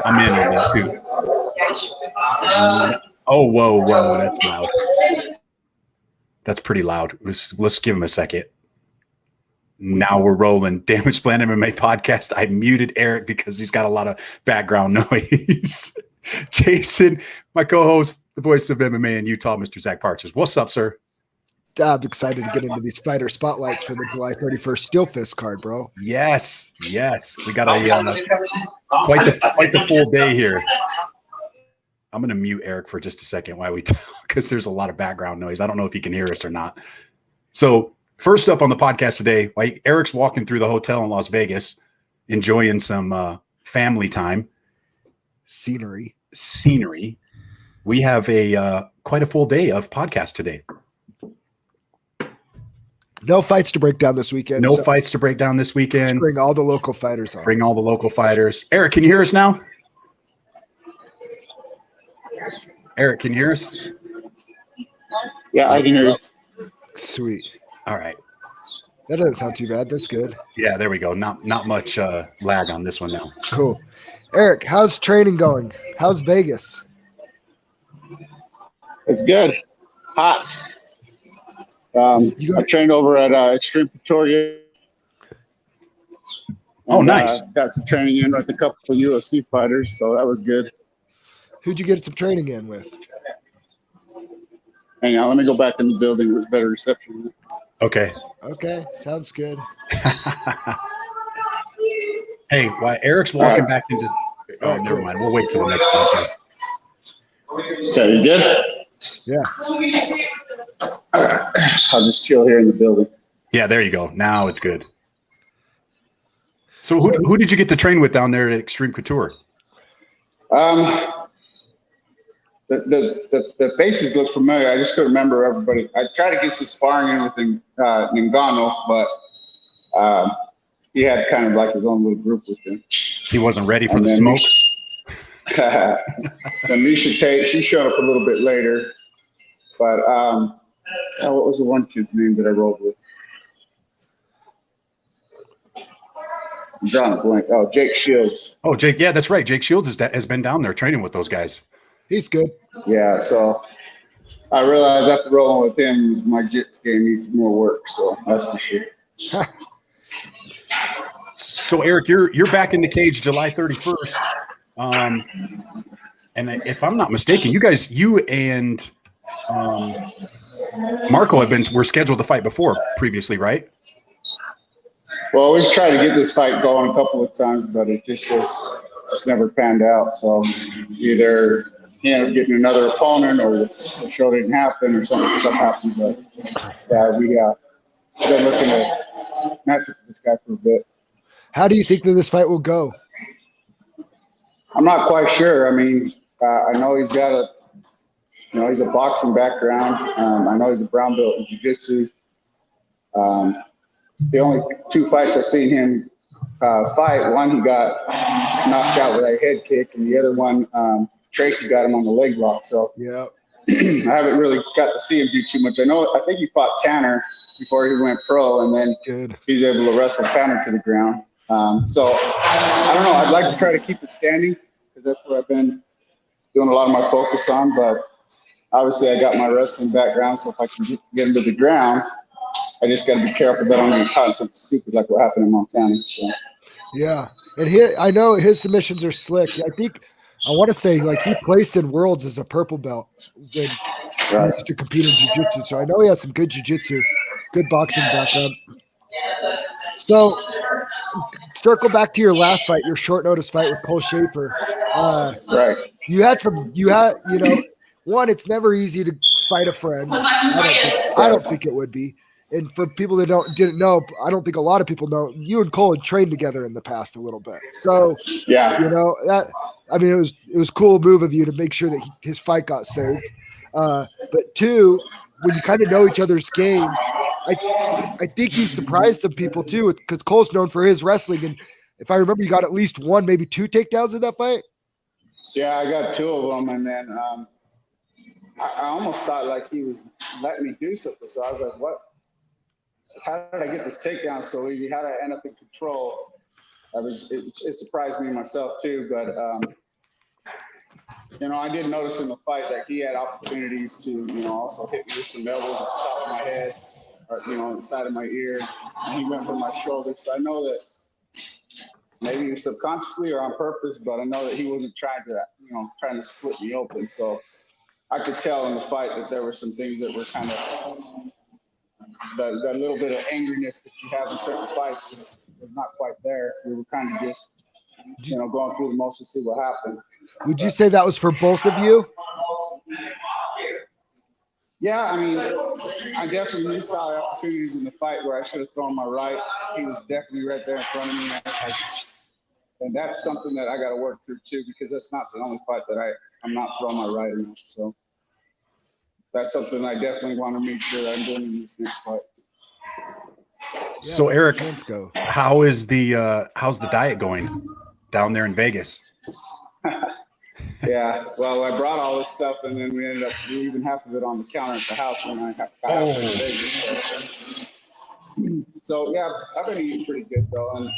I'm in on that too. Oh, whoa. That's loud. That's pretty loud. Let's give him a second. Now we're rolling. Damage Plan MMA podcast. I muted Eric because he's got a lot of background noise. Jason, my co-host, the voice of MMA in Utah, Mr. Zack Partridge. What's up, sir? I'm excited to get into these fighter spotlights for the July 31st Steel Fist card, bro. Yes. We got quite the full day here. I'm going to mute Eric for just a second while we talk because there's a lot of background noise. I don't know if he can hear us or not. So first up on the podcast today, Eric's walking through the hotel in Las Vegas, enjoying some family time. Scenery. We have quite a full day of podcast today. No fights to break down this weekend. Just bring all the local fighters on. Eric, can you hear us now? Eric, can you hear us? Yeah, I can hear you. Sweet. All right. That doesn't sound too bad. That's good. Yeah, there we go. Not much lag on this one now. Cool. Eric, how's training going? How's Vegas? It's good. Hot. I trained over at Extreme Pretoria. Oh, nice. Got some training in with a couple of UFC fighters, so that was good. Who'd you get some training in with? Hang on, let me go back in the building with better reception. Okay, sounds good. Hey, while Eric's walking back into never mind. We'll wait till the next podcast. Okay, you good? Yeah. All right. I'll just chill here in the building. Yeah, there you go. Now it's good. So who did you get to train with down there at Extreme Couture? The faces look familiar. I just couldn't remember everybody. I tried to get some sparring in with Ngannou, but he had kind of like his own little group with him. He wasn't ready for the smoke. And Misha Tate, she showed up a little bit later. But what was the one kid's name that I rolled with? I'm drawing a blank. Oh, Jake Shields. Oh, Jake. Yeah, that's right. Jake Shields has been down there training with those guys. He's good. Yeah, so I realized after rolling with him, my jits game needs more work. So that's for sure. So Eric, you're back in the cage July 31st. And if I'm not mistaken, you and Marco were scheduled to fight before previously, right? Well, we've tried to get this fight going a couple of times, but it just never panned out. So either he ended up getting another opponent, or the show didn't happen, or stuff happened. But yeah, we've been looking at match with this guy for a bit. How do you think that this fight will go? I'm not quite sure. I mean, I know he's got he's a boxing background. I know he's a brown belt in jiu-jitsu. The only two fights I've seen him fight, one he got knocked out with a head kick, and the other one, Tracy got him on the leg lock. So yeah, I haven't really got to see him do too much. I think he fought Tanner before he went pro, and then he's able to wrestle Tanner to the ground. So I don't know. I'd like to try to keep it standing because that's what I've been doing a lot of my focus on. But obviously, I got my wrestling background, so if I can get him to the ground, I just got to be careful that I'm getting caught in something stupid like what happened in Montana. So. Yeah, and I know his submissions are slick. I want to say like he placed in Worlds as a purple belt when he used to compete in jiu-jitsu. So I know he has some good jiu-jitsu, good boxing background. So circle back to your last fight, your short notice fight with Cole Schaefer. Right. One, it's never easy to fight a friend. I don't think it would be. And for people that didn't know, I don't think a lot of people know, you and Cole had trained together in the past a little bit. So, yeah, it was a cool move of you to make sure that his fight got saved. But two, when you kind of know each other's games, I think you surprised some people too, because Cole's known for his wrestling. And if I remember, you got at least one, maybe two takedowns in that fight. Yeah, I got two of them. And then I almost thought like he was letting me do something. So I was like, what? How did I get this takedown so easy? How did I end up in control? it surprised me myself too, but I did notice in the fight that he had opportunities to, also hit me with some elbows at the top of my head or, inside of my ear, and he went for my shoulder. So I know that maybe subconsciously or on purpose, but I know that he wasn't trying to split me open. So I could tell in the fight that there were some things that were kind of that little bit of angriness that you have in certain fights was not quite there. We were kind of just, going through the motions to see what happened. Would you say that was for both of you? Yeah, I mean, I definitely saw opportunities in the fight where I should have thrown my right. He was definitely right there in front of me. And that's something that I got to work through too, because that's not the only fight that I'm not throwing my right enough. So that's something I definitely want to make sure that I'm doing in this next fight. So Eric, let's go. how's the diet going down there in Vegas? Yeah, well, I brought all this stuff, and then we ended up leaving half of it on the counter at the house when I got to Vegas. So yeah, I've been eating pretty good though, and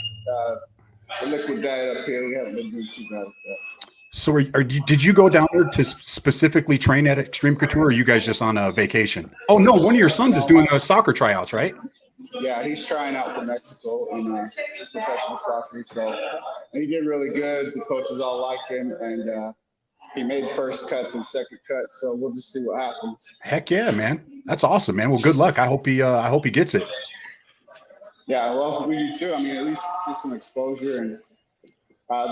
the liquid diet up here, we haven't been doing too bad with that. So did you go down there to specifically train at Extreme Couture, or are you guys just on a vacation? Oh no, one of your sons is doing the soccer tryouts, right? Yeah, he's trying out for Mexico in professional soccer. So he did really good. The coaches all liked him, and he made first cuts and second cuts. So we'll just see what happens. Heck yeah, man! That's awesome, man. Well, good luck. I hope he gets it. Yeah, well, we do too. I mean, at least get some exposure, and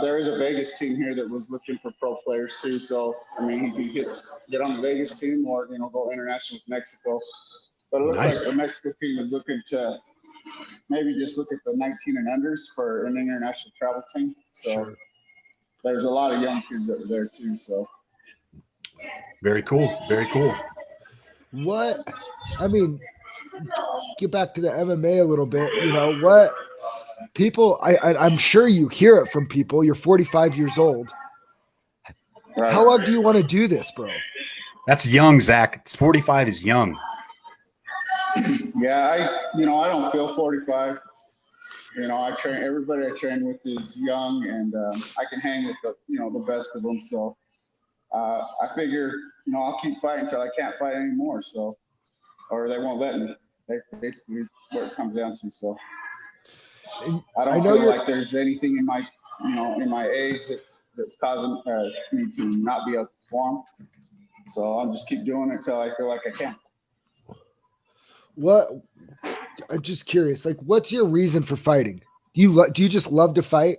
there is a Vegas team here that was looking for pro players too. So I mean, he could get on the Vegas team or go international with Mexico. But it looks like the Mexico team is looking to maybe just look at the 19 and unders for an international travel team. So there's a lot of young kids that were there too. So very cool. Very cool. What? I mean, get back to the MMA a little bit. What people? I'm sure you hear it from people. You're 45 years old. Right. How long do you want to do this, bro? That's young, Zach. 45 is young. Yeah, I don't feel 45. I train everybody I train with is young, and I can hang with the best of them. So I figure I'll keep fighting until I can't fight anymore. So, or they won't let me. That's basically what it comes down to. So I don't feel like there's anything in my in my age that's causing me to not be able to perform. So I'll just keep doing it until I feel like I can. What? I'm just curious. Like, what's your reason for fighting? Do you just love to fight?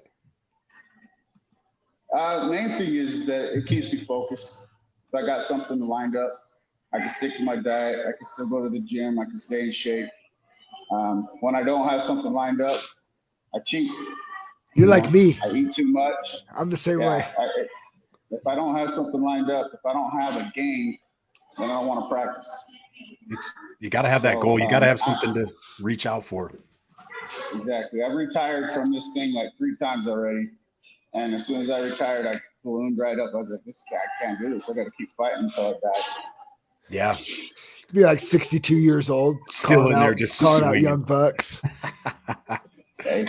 Main thing is that it keeps me focused. If I got something lined up, I can stick to my diet. I can still go to the gym. I can stay in shape. When I don't have something lined up, I cheat. You're like me. I eat too much. I'm the same way. If I don't have something lined up, if I don't have a game, then I don't want to practice. You got to have that goal. You got to have something to reach out for. Exactly. I've retired from this thing like 3 times already. And as soon as I retired, I ballooned right up. I was like, this guy, I can't do this. I got to keep fighting until I die. Yeah. You'd be like 62 years old. Still in there just calling out young bucks. Okay.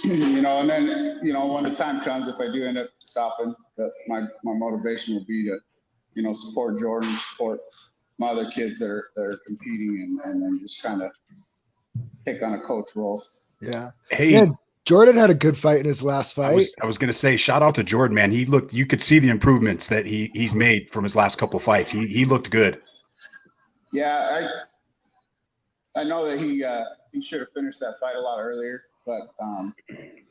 And then, when the time comes, if I do end up stopping, my motivation will be to, support Jordan, support my other kids that are competing, and then just kind of take on a coach role. Yeah. Hey, man, Jordan had a good fight in his last fight. I was going to say, shout out to Jordan, man. You could see the improvements that he's made from his last couple of fights. He looked good. Yeah. I know that he should have finished that fight a lot earlier, but,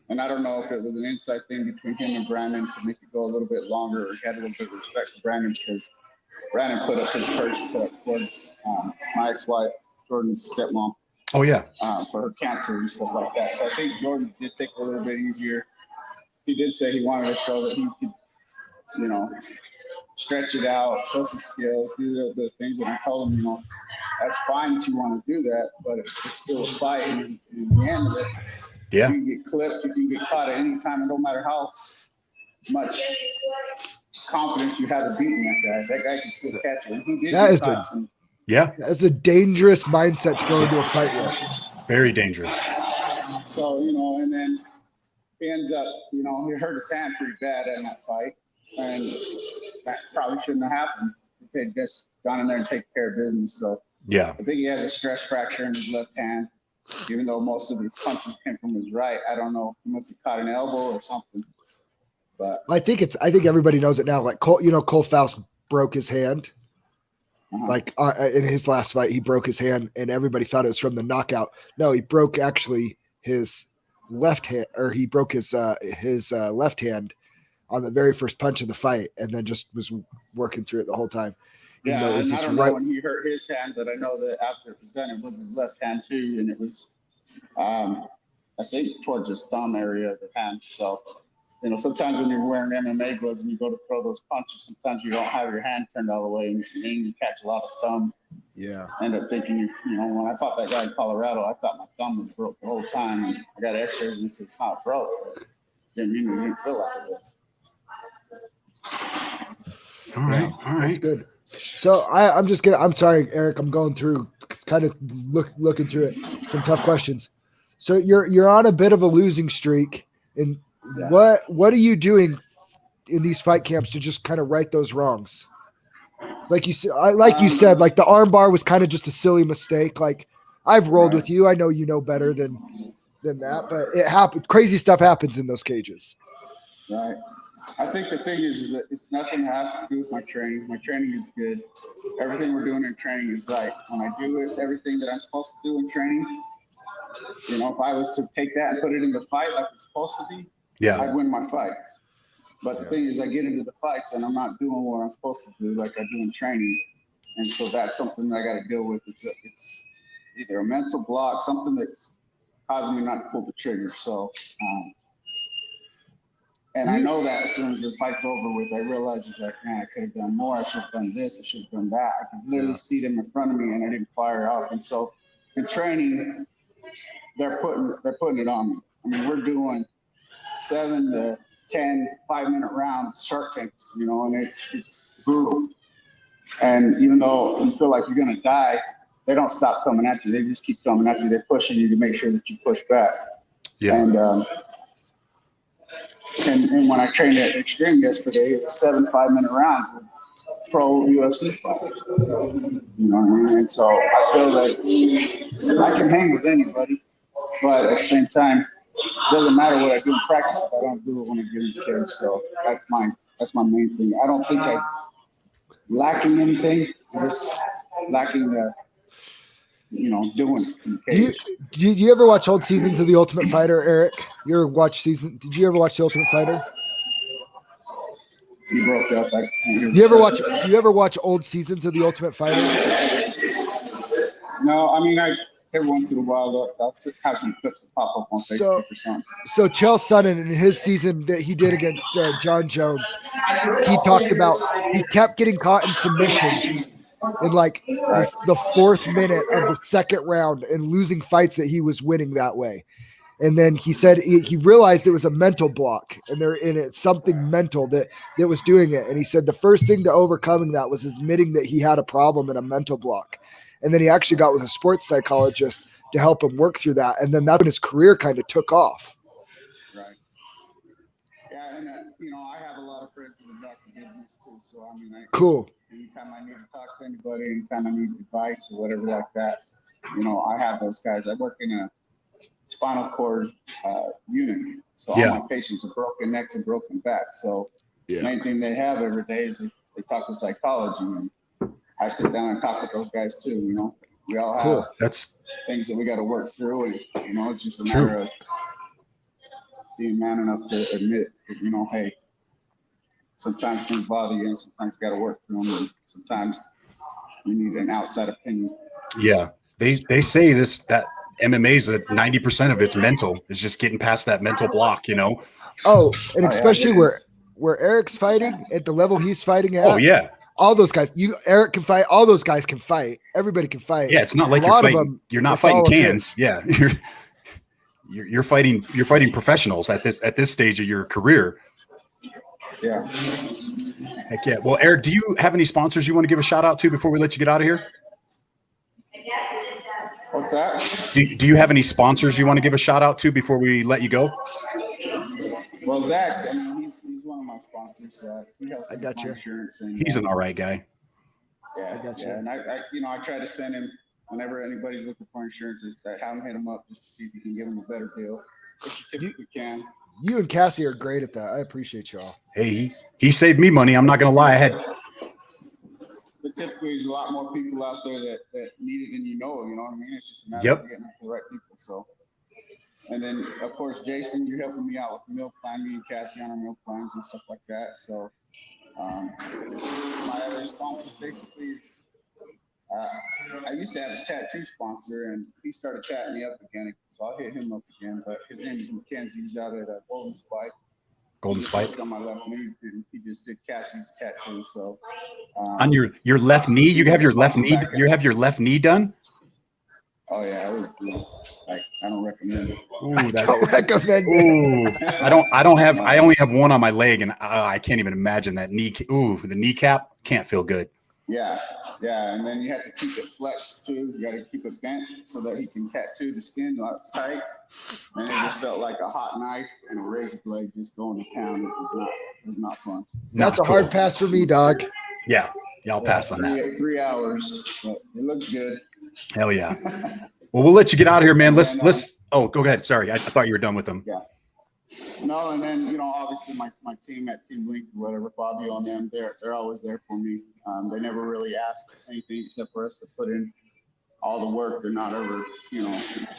and I don't know if it was an inside thing between him and Brandon to make it go a little bit longer, or he had a little bit of respect for Brandon because Brandon put up his first towards my ex-wife, Jordan's stepmom. Oh, yeah. For her cancer and stuff like that. So I think Jordan did take it a little bit easier. He did say he wanted to show that he could, stretch it out, show some skills, do the things that I told him, that's fine that you want to do that, but it's still a fight. And in the end of it, you can get clipped, you can get caught at any time, and no matter how much confidence you have in beating that guy can still catch you. And he did get caught that's a dangerous mindset to go into a fight with. Very dangerous. So, and then he ends up, you know, he hurt his hand pretty bad in that fight, and that probably shouldn't have happened if they'd just gone in there and taken care of business. So yeah, I think he has a stress fracture in his left hand, even though most of his punches came from his right. I don't know. He must have caught an elbow or something. But I think everybody knows it now. Like Cole Faust broke his hand. Like in his last fight, he broke his hand, and everybody thought it was from the knockout. No, he broke actually his left hand, or he broke his left hand on the very first punch of the fight, and then just was working through it the whole time. Yeah, and I don't know when he hurt his hand, but I know that after it was done, it was his left hand too, and it was, I think, towards his thumb area of the hand. So, you know, sometimes when you're wearing MMA gloves and you go to throw those punches, sometimes you don't have your hand turned all the way, and you catch a lot of thumb. Yeah. I end up thinking, you know, when I fought that guy in Colorado, I thought my thumb was broke the whole time, and I got X-rays and it said it's not broke. But didn't mean it didn't feel like it was. All right. That's good. So I'm sorry, Eric, I'm going through kind of looking through it. Some tough questions. So you're on a bit of a losing streak, and what are you doing in these fight camps to just kind of right those wrongs? Like you said, like the arm bar was kind of just a silly mistake. Like I've rolled with you. I know you know better than that, but it happened. Crazy stuff happens in those cages. Right. I think the thing is that it's nothing that has to do with my training. My training is good. Everything we're doing in training is right. When I do everything that I'm supposed to do in training, you know, if I was to take that and put it in the fight like it's supposed to be, I'd win my fights. But the thing is, I get into the fights and I'm not doing what I'm supposed to do like I do in training. And so that's something that I got to deal with. It's either a mental block, something that's causing me not to pull the trigger. So, and I know that as soon as the fight's over with, I realize it's like, man, I could have done more. I should have done this. I should have done that. I could literally see them in front of me and I didn't fire up. And so in training, they're putting it on me. I mean, we're doing 7 to 10 5-minute rounds, shark tanks, you know, and it's brutal. And even though you feel like you're going to die, they don't stop coming at you. They just keep coming at you. They're pushing you to make sure that you push back. Yeah. And when I trained at Extreme yesterday, it was 7 5-minute rounds with pro UFC fighters. You know what I mean? And so I feel that I can hang with anybody, but at the same time, it doesn't matter what I do in practice if I don't do it when I get in the cage. So that's my main thing. I don't think I'm lacking anything. I'm just lacking doing it in the cage. Did you ever watch old seasons of The Ultimate Fighter, Eric? Did you ever watch The Ultimate Fighter? You broke up. Do you ever watch old seasons of The Ultimate Fighter? No, I mean, every once in a while, I'll have some clips that pop up on Facebook or something. So Chael Sonnen, in his season that he did against John Jones, he talked about he kept getting caught in submission in like the 4th minute of the 2nd round and losing fights that he was winning that way. And then he said he realized it was a mental block, and it's something mental that was doing it. And he said the first thing to overcoming that was admitting that he had a problem and a mental block. And then he actually got with a sports psychologist to help him work through that. And then that's when his career kind of took off. Right. Yeah, and I have a lot of friends in the doctor business too. So I mean, cool. Anytime I need to talk to anybody, anytime I need advice or whatever like that, I have those guys. I work in a spinal cord unit, so all my patients are broken necks and broken backs. So the main thing they have every day is they talk with psychology. And I sit down and talk with those guys too. We all have That's things that we got to work through, and it's just a matter of being man enough to admit that, hey, sometimes things bother you, and sometimes you got to work through them, and sometimes you need an outside opinion. Yeah, they say that MMA's at 90% of it's mental. It's just getting past that mental block, Oh, and especially where Eric's fighting at the level he's fighting at. Oh yeah. All those guys, Eric can fight. All those guys can fight. Everybody can fight. Yeah, it's not like you're not fighting cans. Yeah, you're fighting professionals at this stage of your career. Yeah. Heck yeah. Well, Eric, do you have any sponsors you want to give a shout out to before we let you get out of here? What's that? Do you have any sponsors you want to give a shout out to before we let you go? Well, Zack, I mean, he's one of my sponsors. He helps I me got with you. my insurance. And, He's an all right guy. Yeah, I got you. And I try to send him whenever anybody's looking for insurance, I have him hit him up just to see if you can give him a better deal. If you typically can. You and Cassie are great at that. I appreciate y'all. Hey, he saved me money. I'm not gonna lie. But typically, there's a lot more people out there that need it than you know. You know what I mean? It's just a matter Yep. of getting it to the right people. So, and then of course, Jason, you're helping me out with the meal plan. Me and Cassie on our meal plans and stuff like that. So, my other sponsors basically is. I used to have a tattoo sponsor, and he started tatting me up again. So I'll hit him up again. But his name is Mackenzie. He's out at Golden Spike. Golden Spike. On my left knee, and he just did Cassie's tattoo. So on your left knee, you have your left knee. You have your left knee done. Oh yeah, it was good. Like, I don't recommend it. Ooh, Don't recommend it. Ooh, I don't have. I only have one on my leg, and I can't even imagine that knee. Ooh, the kneecap can't feel good. Yeah, and then you have to keep it flexed too. You got to keep it bent so that he can tattoo the skin while it's tight. And it just felt like a hot knife and a razor blade just going to town. It was not fun. That's a hard pass for me, dog. Yeah, I'll pass on that. 3 hours, but it looks good. Hell yeah. Well, we'll let you get out of here, man. Let's. Oh, go ahead. Sorry, I thought you were done with them. Yeah. No, and then obviously my team at Team Link or whatever, Fabio and them, they're always there for me. They never really ask anything except for us to put in all the work. They're not ever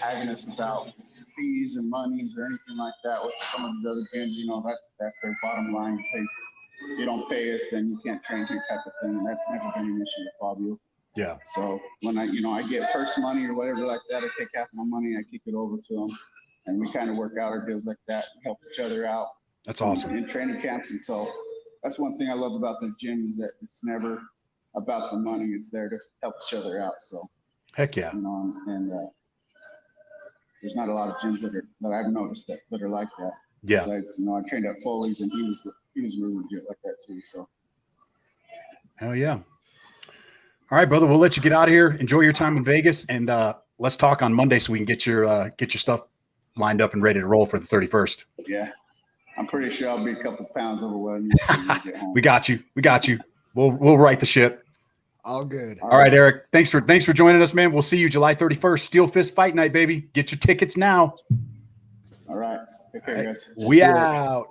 having us about fees or monies or anything like that. Which some of these other gyms, that's their bottom line. Is, hey, you don't pay us, then you can't train here type of thing. And that's never been an issue with Fabio. Yeah. So when I get purse money or whatever like that, I take half my money, I kick it over to them. And we kind of work out our deals like that, help each other out. That's awesome. In training camps. And so that's one thing I love about the gym is that it's never about the money. It's there to help each other out. So, heck yeah. And there's not a lot of gyms that I've noticed that are like that. Yeah. Besides, I trained at Foley's and he was really legit like that too. So. Hell yeah. All right, brother. We'll let you get out of here. Enjoy your time in Vegas, and let's talk on Monday so we can get your stuff lined up and ready to roll for the 31st. Yeah, I'm pretty sure I'll be a couple pounds over when I get home. We got you. We'll right the ship. All good. All right, Eric. Thanks for joining us, man. We'll see you July 31st. Steel Fist Fight Night, baby. Get your tickets now. All right. Take care, guys. We out.